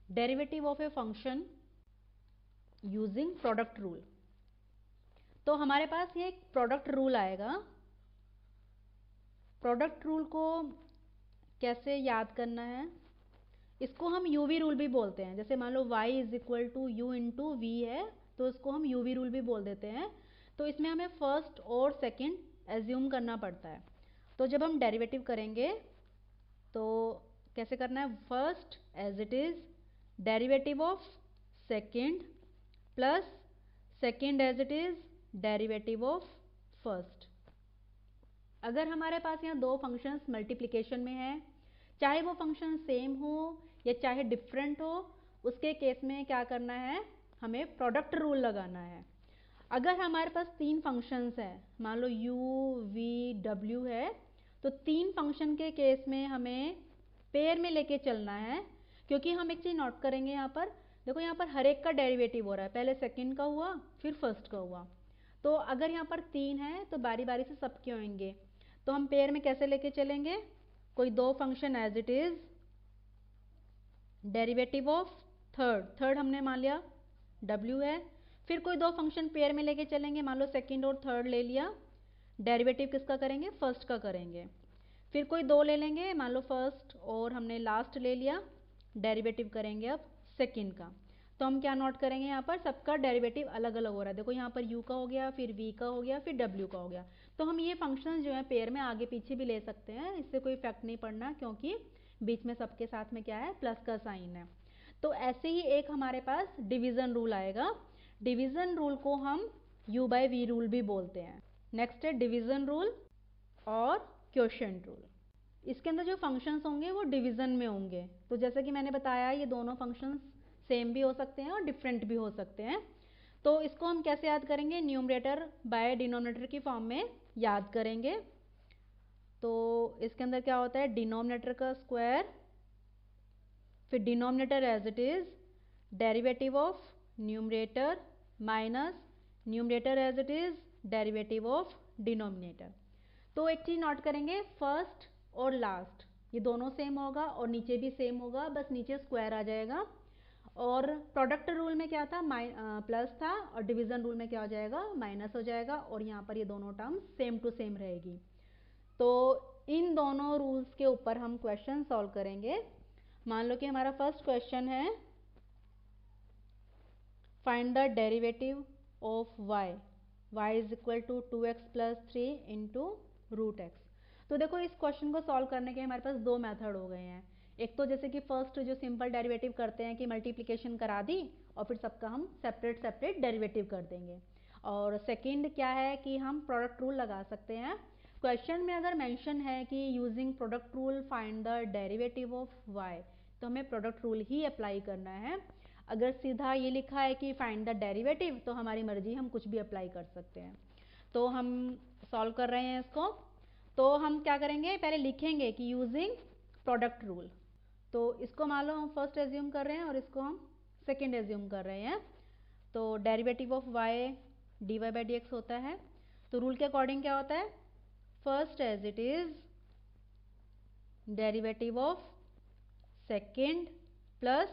Derivative of a function using product rule. तो हमारे पास ये एक प्रोडक्ट रूल आएगा। प्रोडक्ट रूल को कैसे याद करना है, इसको हम यूवी रूल भी बोलते हैं। जैसे मान लो y is equal to U into V है, तो इसको हम यूवी रूल भी बोल देते हैं। तो इसमें हमें फर्स्ट और सेकंड एज्यूम करना पड़ता है। तो जब हम डेरिवेटिव करेंगे तो कैसे करना है, first as it is derivative of second plus second as it is derivative of first. अगर हमारे पास यहाँ दो फंक्शंस मल्टीप्लिकेशन में है, चाहे वो फंक्शन सेम हो या चाहे डिफरेंट हो, उसके केस में क्या करना है, हमें प्रोडक्ट रूल लगाना है। अगर हमारे पास तीन फंक्शंस हैं, मान लो u v w है, तो तीन फंक्शन के केस में हमें पेयर में लेके चलना है। क्योंकि हम एक चीज़ नोट करेंगे यहाँ पर, देखो यहाँ पर हर एक का डेरिवेटिव हो रहा है, पहले सेकंड का हुआ फिर फर्स्ट का हुआ। तो अगर यहाँ पर तीन है तो बारी बारी से सबके होंगे, तो हम पेयर में कैसे लेके चलेंगे, कोई दो function as it is derivative of third हमने मान लिया w है, फिर कोई दो फंक्शन पेयर में लेके चलेंगे, मान लो सेकंड और थर्ड ले लिया, डेरिवेटिव किसका करेंगे, फर्स्ट का करेंगे। फिर कोई दो ले लेंगे, मान लो फर्स्ट और हमने लास्ट ले लिया, डेरिवेटिव करेंगे अब सेकंड का। तो हम क्या नोट करेंगे, यहाँ पर सबका डेरिवेटिव अलग अलग हो रहा है। देखो यहाँ पर u का हो गया, फिर v का हो गया, फिर w का हो गया। तो हम ये फंक्शन जो है पेयर में आगे पीछे भी ले सकते हैं, इससे कोई इफेक्ट नहीं पड़ना, क्योंकि बीच में सबके साथ में क्या है, प्लस का साइन है। तो ऐसे ही एक हमारे पास डिवीजन रूल आएगा। डिवीजन रूल को हम u बाई वी रूल भी बोलते हैं। नेक्स्ट है डिवीजन रूल और क्वोशिएंट रूल। इसके अंदर जो फंक्शंस होंगे वो डिवीजन में होंगे। तो जैसे कि मैंने बताया, ये दोनों फंक्शंस सेम भी हो सकते हैं और डिफरेंट भी हो सकते हैं। तो इसको हम कैसे याद करेंगे, न्यूमरेटर बाय डिनोमिनेटर की फॉर्म में याद करेंगे। तो इसके अंदर क्या होता है, डिनोमिनेटर का स्क्वायर, फिर denominator as it is derivative of numerator minus numerator as it is derivative of denominator. तो एक चीज नोट करेंगे, फर्स्ट और लास्ट ये दोनों सेम होगा और नीचे भी सेम होगा, बस नीचे स्क्वायर आ जाएगा। और प्रोडक्ट रूल में क्या था, प्लस था, और डिवीजन रूल में क्या हो जाएगा, माइनस हो जाएगा, और यहाँ पर ये दोनों टर्म्स सेम टू सेम रहेगी। तो इन दोनों रूल्स के ऊपर हम क्वेश्चन सॉल्व करेंगे। मान लो कि हमारा फर्स्ट क्वेश्चन है, find the derivative of y is equal to 2x plus 3 into root X. तो देखो इस क्वेश्चन को सॉल्व करने के हमारे पास दो मेथड हो गए हैं। एक तो जैसे कि फर्स्ट जो सिंपल डेरिवेटिव करते हैं कि मल्टीप्लिकेशन करा दी और फिर सबका हम सेपरेट सेपरेट डेरिवेटिव कर देंगे। और सेकंड क्या है कि हम प्रोडक्ट रूल लगा सकते हैं। क्वेश्चन में अगर मेंशन है कि using product rule find the derivative of y, तो हमें प्रोडक्ट रूल ही अप्लाई करना है। अगर सीधा ये लिखा है कि फाइंड द डेरिवेटिव, तो हमारी मर्जी, हम कुछ भी अप्लाई कर सकते हैं। तो हम सॉल्व कर रहे हैं इसको। तो हम क्या करेंगे, पहले लिखेंगे कि यूजिंग प्रोडक्ट रूल। तो इसको मान लो हम फर्स्ट एज्यूम कर रहे हैं और इसको हम सेकेंड एज्यूम कर रहे हैं। तो derivative of y dy by D X होता है। तो रूल के अकॉर्डिंग क्या होता है, first as it is derivative of second plus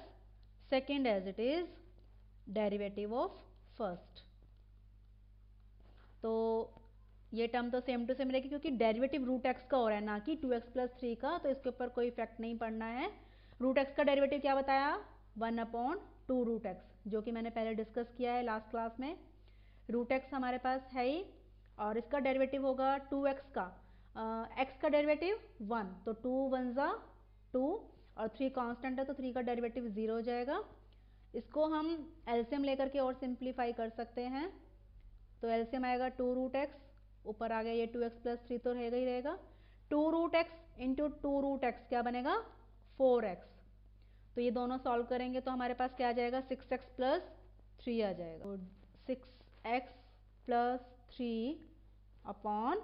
second as it is derivative of first. तो ये टर्म तो सेम टू सेम रहेगी, क्योंकि डेरिवेटिव रूट एक्स का हो रहा है, ना कि 2x प्लस 3 का, तो इसके ऊपर कोई इफेक्ट नहीं पड़ना है। रूट एक्स का डेरिवेटिव क्या बताया, 1/2 रूट एक्स, जो कि मैंने पहले डिस्कस किया है लास्ट क्लास में। रूट एक्स हमारे पास है ही, और इसका डेरिवेटिव होगा 2x का, x का डेरिवेटिव 1, तो 2 1 ज़ा 2, और 3 कांस्टेंट है तो 3 का डेरिवेटिव 0 हो जाएगा। इसको हम एलसीएम लेकर के और सिंप्लीफाई कर सकते हैं। तो एलसीएम आएगा 2 रूट एक्स, ऊपर आ गया ये 2x प्लस 3 तो रहेगा ही रहेगा, 2 root X into 2 root X क्या बनेगा, 4x। तो ये दोनों सॉल्व करेंगे तो हमारे पास क्या आ जाएगा, 6x प्लस 3 आ जाएगा। तो 6x plus 3 upon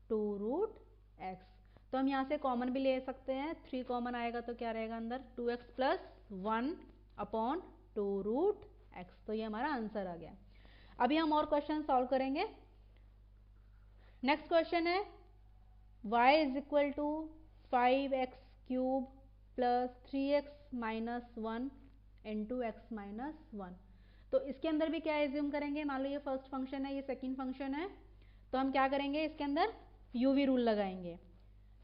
2 root X. तो हम यहाँ से कॉमन भी ले सकते हैं, 3 कॉमन आएगा तो क्या रहेगा अंदर, 2x plus 1 upon 2 root X. तो ये हमारा आंसर आ गया। अभी हम और क्वेश्चन सॉल्व करेंगे। नेक्स्ट क्वेश्चन है, y is equal to 5x cube plus 3x minus 1 into x minus one. तो इसके अंदर भी क्या एज्यूम करेंगे, मान लो ये फर्स्ट फंक्शन है, ये सेकंड फंक्शन है, तो हम क्या करेंगे इसके अंदर यूवी रूल लगाएंगे।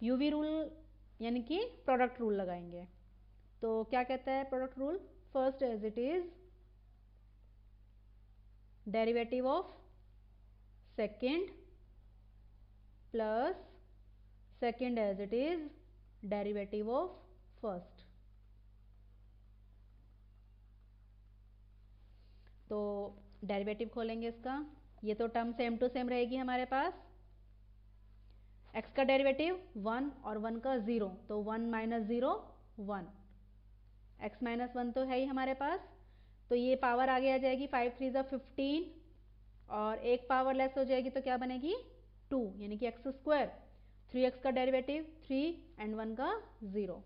यूवी रूल यानी कि प्रोडक्ट रूल लगाएंगे। तो क्या कहता है product rule, first as it is derivative of second plus second as it is derivative of first. तो डेरिवेटिव खोलेंगे इसका, ये तो टर्म सेम टू सेम रहेगी हमारे पास। x का डेरिवेटिव 1 और 1 का 0, तो 1 माइनस 0 1, x माइनस 1 तो है ही हमारे पास। तो ये पावर आगे आ जाएगी 5 3 ज़ा 15 और एक पावर लेस हो जाएगी तो क्या बनेगी 2 यानी कि एक्स स्क्वायर। 3x का डेरिवेटिव 3 एंड 1 का 0।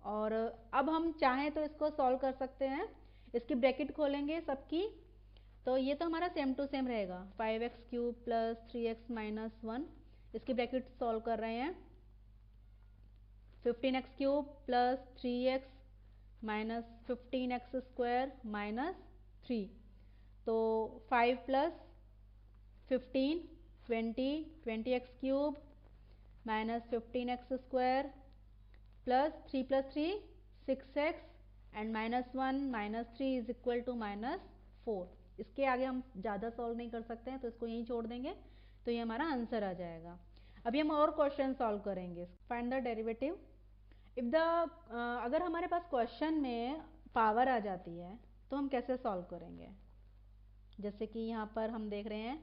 और अब हम चाहें तो इसको सॉल्व कर सकते हैं, इसकी ब्रैकेट खोलेंगे सबकी, तो ये तो हमारा सेम टू सेम रहेगा 5x cube plus 3x minus 1। इसकी ब्रैकेट सॉल्व कर रहे हैं, 15x cube plus 3x minus 15x square minus 3। तो 5 plus 15 20, 20x cube minus 15x square plus 3 6x and -1 -3 is equal to -4। इसके आगे हम ज़्यादा सॉल्व नहीं कर सकते हैं तो इसको यहीं छोड़ देंगे, तो ये हमारा आंसर आ जाएगा। अभी हम और क्वेश्चन सॉल्व करेंगे। Find the derivative if the, अगर हमारे पास क्वेश्चन में पावर आ जाती है तो हम कैसे सॉल्व करेंगे। जैसे कि यहाँ पर हम देख रहे हैं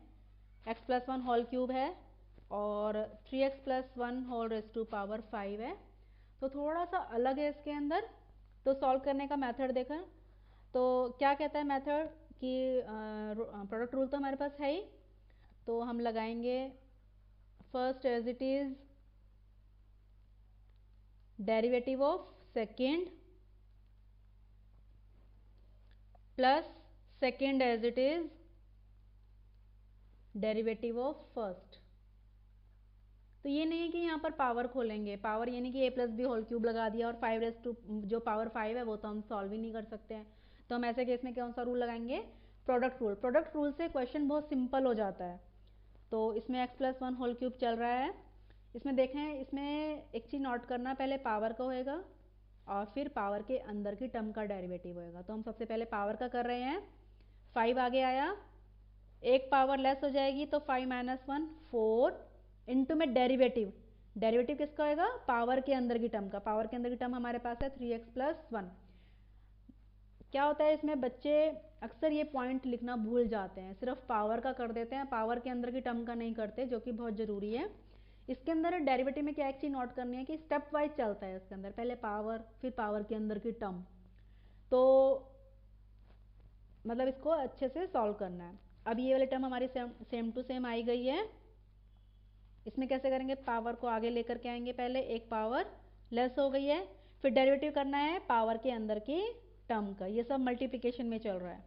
x प्लस 1 होल क्यूब है और 3x plus 1 whole raise to power 5 है, तो थोड़ा सा अलग है इसके अंदर। तो सॉल्व करने का मेथड देखा, तो क्या कहता है मेथड कि प्रोडक्ट रूल तो हमारे पास है ही, तो हम लगाएंगे first as it is derivative of second plus second as it is derivative of first. तो ये नहीं है कि यहाँ पर पावर खोलेंगे, पावर यानी कि a plus B whole cube लगा दिया और 5 रेज टू जो पावर 5 है वो तो हम सॉल्व ही नहीं कर सकते हैं। तो हम ऐसे केस में कौन सा रूल लगाएंगे, प्रोडक्ट रूल। प्रोडक्ट रूल से क्वेश्चन बहुत सिंपल हो जाता है। तो इसमें x प्लस 1 होल क्यूब चल रहा है, इसमें देखें, इसमें एक चीज़ नोट करना, पहले पावर का होएगा और फिर पावर के अंदर की टर्म का डेरिवेटिव होएगा। तो हम सबसे पहले पावर का कर रहे हैं, 5 आगे आया, एक पावर लेस हो जाएगी तो 5 माइनस 1 4 इंटू में डेरिवेटिव, डेरिवेटिव किसका होएगा, पावर के अंदर की टर्म का। पावर के अंदर की टर्म हमारे पास है 3x प्लस 1। क्या होता है इसमें बच्चे अक्सर ये पॉइंट लिखना भूल जाते हैं, सिर्फ पावर का कर देते हैं, पावर के अंदर की टर्म का नहीं करते, जो कि बहुत ज़रूरी है। इसके अंदर डेरिवेटिव में क्या एक चीज़ नोट करनी है कि स्टेप वाइज चलता है इसके अंदर, पहले पावर फिर पावर के अंदर की टर्म। तो मतलब इसको अच्छे से सॉल्व करना है। अब ये वाली टर्म हमारी सेम टू सेम आई गई है, इसमें कैसे करेंगे, पावर को आगे लेकर के आएंगे, पहले एक पावर लेस हो गई है, फिर डेरिवेटिव करना है पावर के अंदर की टर्म का। ये सब मल्टीप्लिकेशन में चल रहा है,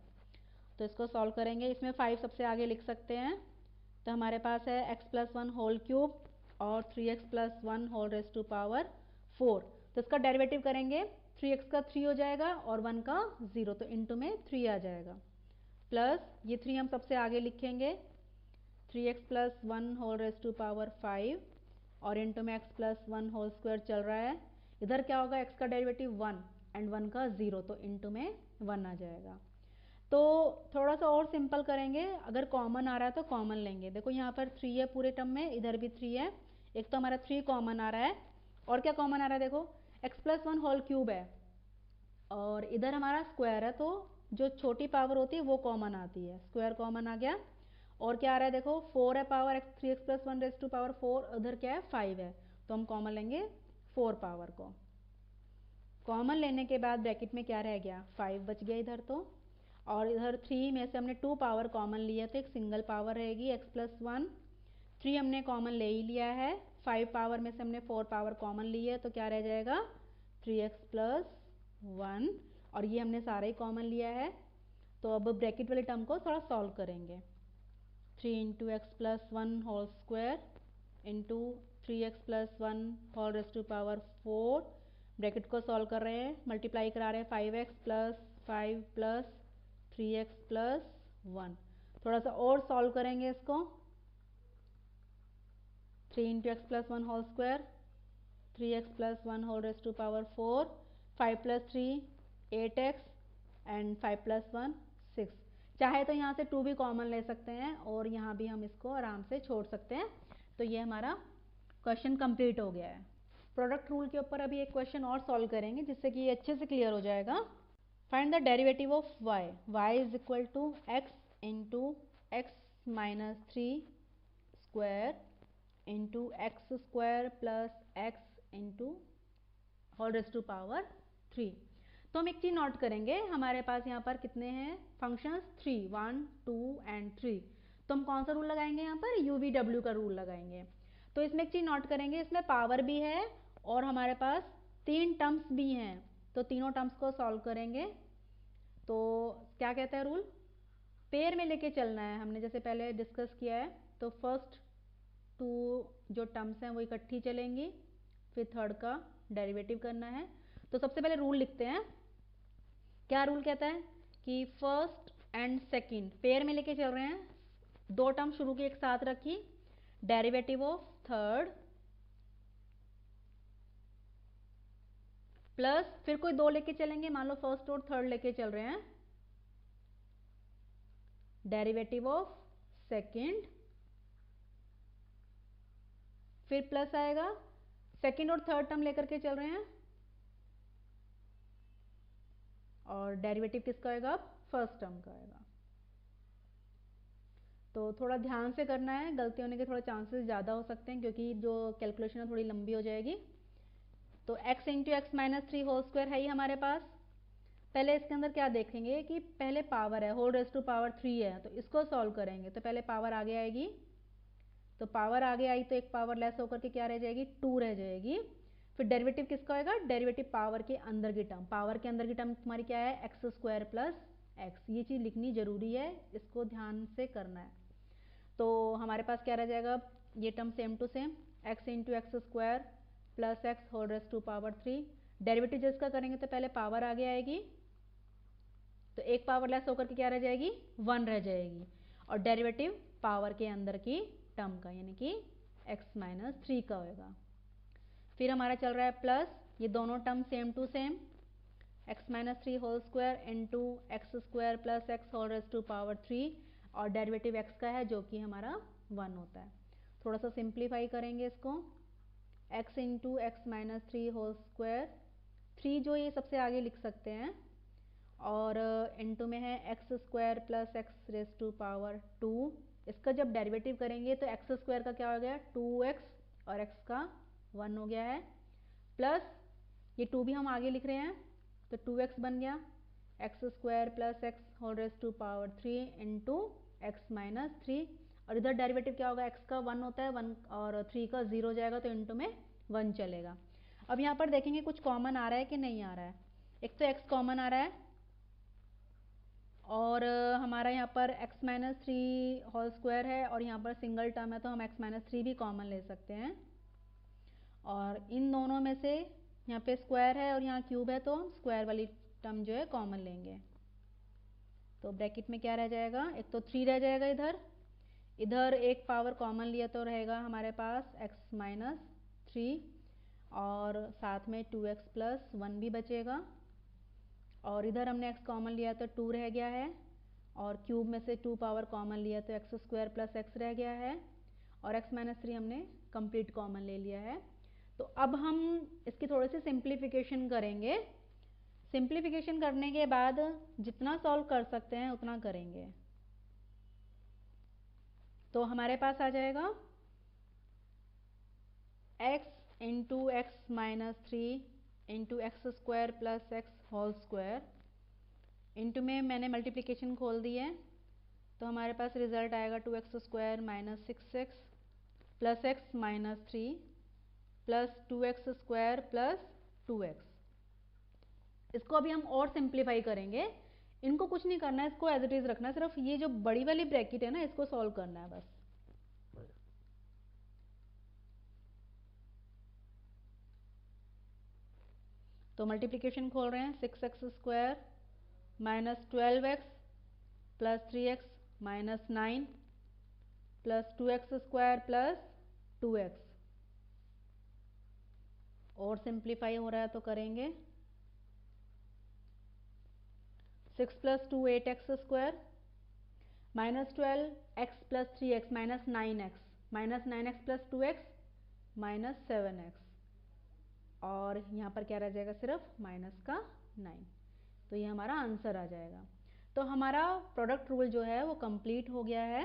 तो इसको सॉल्व करेंगे। इसमें 5 सबसे आगे लिख सकते हैं, तो हमारे पास है x प्लस 1 होल क्यूब और 3x plus 1 whole raise to power 4। तो इसका डेरिवेटिव करेंगे, 3x का 3 हो जाएगा और 1 का 0, तो इंटू में 3 आ जाएगा, प्लस ये 3 हम सबसे आगे लिखेंगे, 3x plus 1 whole raise to power 5 और इंटू में x प्लस 1 होल स्क्वायर चल रहा है। इधर क्या होगा, x का डेरिवेटिव 1 एंड 1 का 0, तो इंटू में 1 आ जाएगा। तो थोड़ा सा और सिंपल करेंगे, अगर कॉमन आ रहा है तो कॉमन लेंगे। देखो यहाँ पर 3 है पूरे टर्म में, इधर भी 3 है, एक तो हमारा 3 कॉमन आ रहा है, और क्या कॉमन आ रहा है, देखो x प्लस 1 होल क्यूब है और इधर हमारा स्क्वायर है, तो जो छोटी पावर होती है वो कॉमन आती है, स्क्वायर कॉमन आ गया। और क्या आ रहा है, देखो 4 है power, 3x plus 1 raise to power 4, उधर क्या है 5 है, तो हम कॉमन लेंगे 4 पावर को। कॉमन लेने के बाद ब्रैकेट में क्या रह गया, 5 बच गया इधर, तो और इधर 3 में से हमने 2 पावर कॉमन लिया तो एक सिंगल पावर रहेगी x प्लस 1। 3 हमने कॉमन ले ही लिया है, 5 पावर में से हमने 4 पावर कॉमन ली है, तो क्या रह जाएगा 3x प्लस 1, और ये हमने सारा ही कॉमन लिया है। तो अब ब्रैकेट वाले टर्म को थोड़ा सॉल्व करेंगे, 3 into X plus 1 whole square into 3x plus 1 whole raise to power 4 bracket को सॉल्व कर रहे हैं, मल्टीप्लाई करा रहे हैं 5x plus 5 plus 3x plus 1। थोड़ा सा और सॉल्व करेंगे इसको, 3 into X plus 1 whole square, 3x plus 1 whole raise to power 4, 5 plus 3 8x and 5 plus 1 6। चाहे तो यहाँ से 2 भी कॉमन ले सकते हैं और यहाँ भी हम इसको आराम से छोड़ सकते हैं। तो ये हमारा क्वेश्चन कंप्लीट हो गया है। प्रोडक्ट रूल के ऊपर अभी एक क्वेश्चन और सॉल्व करेंगे जिससे कि ये अच्छे से क्लियर हो जाएगा। Find the derivative of y, y is equal to x into x minus 3 square into x square plus X into whole raise to power 3। तो हम एक चीज़ नोट करेंगे, हमारे पास यहाँ पर कितने हैं फंक्शंस, 3, 1 2 एंड 3। तो हम कौन सा रूल लगाएंगे यहाँ पर, UVW का रूल लगाएंगे। तो इसमें एक चीज़ नोट करेंगे, इसमें पावर भी है और हमारे पास 3 टर्म्स भी हैं। तो तीनों टर्म्स को सॉल्व करेंगे तो क्या कहता है रूल, पेयर में लेके चलना है, हमने जैसे पहले डिस्कस किया है। तो फर्स्ट 2 जो टर्म्स हैं वो इकट्ठी चलेंगी, फिर थर्ड का डेरिवेटिव करना है। तो सबसे पहले रूल लिखते हैं। क्या रूल कहता है कि फर्स्ट एंड सेकंड पेयर में लेके चल रहे हैं, 2 टर्म शुरू की एक साथ रखी, डेरिवेटिव ऑफ थर्ड प्लस फिर कोई 2 लेके चलेंगे, मान लो फर्स्ट और थर्ड लेके चल रहे हैं, डेरिवेटिव ऑफ सेकंड, फिर प्लस आएगा, सेकंड और थर्ड टर्म लेकर के चल रहे हैं और डेरिवेटिव किसका आएगा, फर्स्ट टर्म का आएगा। तो थोड़ा ध्यान से करना है, गलती होने के थोड़े चांसेस ज़्यादा हो सकते हैं क्योंकि जो कैलकुलेशन है थोड़ी लंबी हो जाएगी। तो x into x minus 3 whole square है ही हमारे पास। पहले इसके अंदर क्या देखेंगे कि पहले पावर है, होल रेज टू पावर 3 है, तो इसको सॉल्व करेंगे। तो पहले पावर आगे आएगी, तो पावर आगे आई तो एक पावर लेस होकर के क्या रह जाएगी, 2 रह जाएगी। फिर डेरिवेटिव किसका होगा, डेरिवेटिव पावर के अंदर की टर्म, पावर के अंदर की टर्म तुम्हारी क्या है, एक्स स्क्वायर प्लस एक्स। ये चीज़ लिखनी जरूरी है, इसको ध्यान से करना है। तो हमारे पास क्या रह जाएगा, ये term same to same, X into x square plus x whole raise to power 3। Derivative जिसका करेंगे तो पहले पावर आगे आएगी, तो एक पावर लेस होकर के क्या रह जाएगी, 1 रह जाएगी, और डेरिवेटिव पावर के अंदर की टर्म का यानी कि x माइनस 3 का होगा। फिर हमारा चल रहा है प्लस, ये दोनों term same to same, x minus 3 whole square into x square plus x whole raise to power 3, और डेरिवेटिव x का है जो कि हमारा 1 होता है। थोड़ा सा सिंप्लीफाई करेंगे इसको, x into x minus 3 whole square, 3 जो ये सबसे आगे लिख सकते हैं, और इंटू में है x square plus x raise to power 2। इसका जब डेरिवेटिव करेंगे तो एक्स स्क्वायर का क्या हो गया, 2x, और x का 1 हो गया है, प्लस ये 2 भी हम आगे लिख रहे हैं तो 2x बन गया, x square plus x whole raise to power 3 into x minus 3, और इधर डेरिवेटिव क्या होगा, x का 1 होता है, 1 और 3 का 0 हो जाएगा तो इंटू में 1 चलेगा। अब यहाँ पर देखेंगे कुछ कॉमन आ रहा है कि नहीं आ रहा है। एक तो x कॉमन आ रहा है और हमारा यहाँ पर x माइनस 3 होल स्क्वायर है, और यहाँ पर सिंगल टर्म है तो हम x माइनस 3 भी कॉमन ले सकते हैं, और इन दोनों में से यहाँ पे स्क्वायर है और यहाँ क्यूब है तो हम स्क्वायर वाली टर्म जो है कॉमन लेंगे। तो ब्रैकेट में क्या रह जाएगा, एक तो 3 रह जाएगा, इधर इधर एक पावर कॉमन लिया तो रहेगा हमारे पास x माइनस 3, और साथ में 2x प्लस 1 भी बचेगा, और इधर हमने x कॉमन लिया तो 2 रह गया है, और क्यूब में से 2 पावर कॉमन लिया तो एक्स स्क्वायर प्लस एक्स रह गया है, और x माइनस 3 हमने कंप्लीट कॉमन ले लिया है। तो अब हम इसकी थोड़ी सी सिंप्लीफिकेशन करेंगे। सिंप्लीफिकेशन करने के बाद जितना सॉल्व कर सकते हैं उतना करेंगे। तो हमारे पास आ जाएगा x into x minus 3 into x square plus x whole square, into में मैंने मल्टीप्लिकेशन खोल दी है तो हमारे पास रिजल्ट आएगा 2x square minus 6x plus x minus 3 plus 2x square plus 2x। इसको अभी हम और सिंप्लीफाई करेंगे, इनको कुछ नहीं करना है, इसको एज इट इज रखना है, सिर्फ ये जो बड़ी वाली ब्रैकेट है ना इसको सॉल्व करना है बस। तो मल्टीप्लिकेशन खोल रहे हैं, 6x² minus 12x plus 3x minus 9 plus 2x² plus 2x। और सिंप्लीफाई हो रहा है तो करेंगे, 6 plus 2 8x² minus 12x plus 3x minus 9x plus 2x minus 7x, और यहाँ पर क्या रह जाएगा, सिर्फ माइनस का 9। तो ये हमारा आंसर आ जाएगा। तो हमारा प्रोडक्ट रूल जो है वो कंप्लीट हो गया है।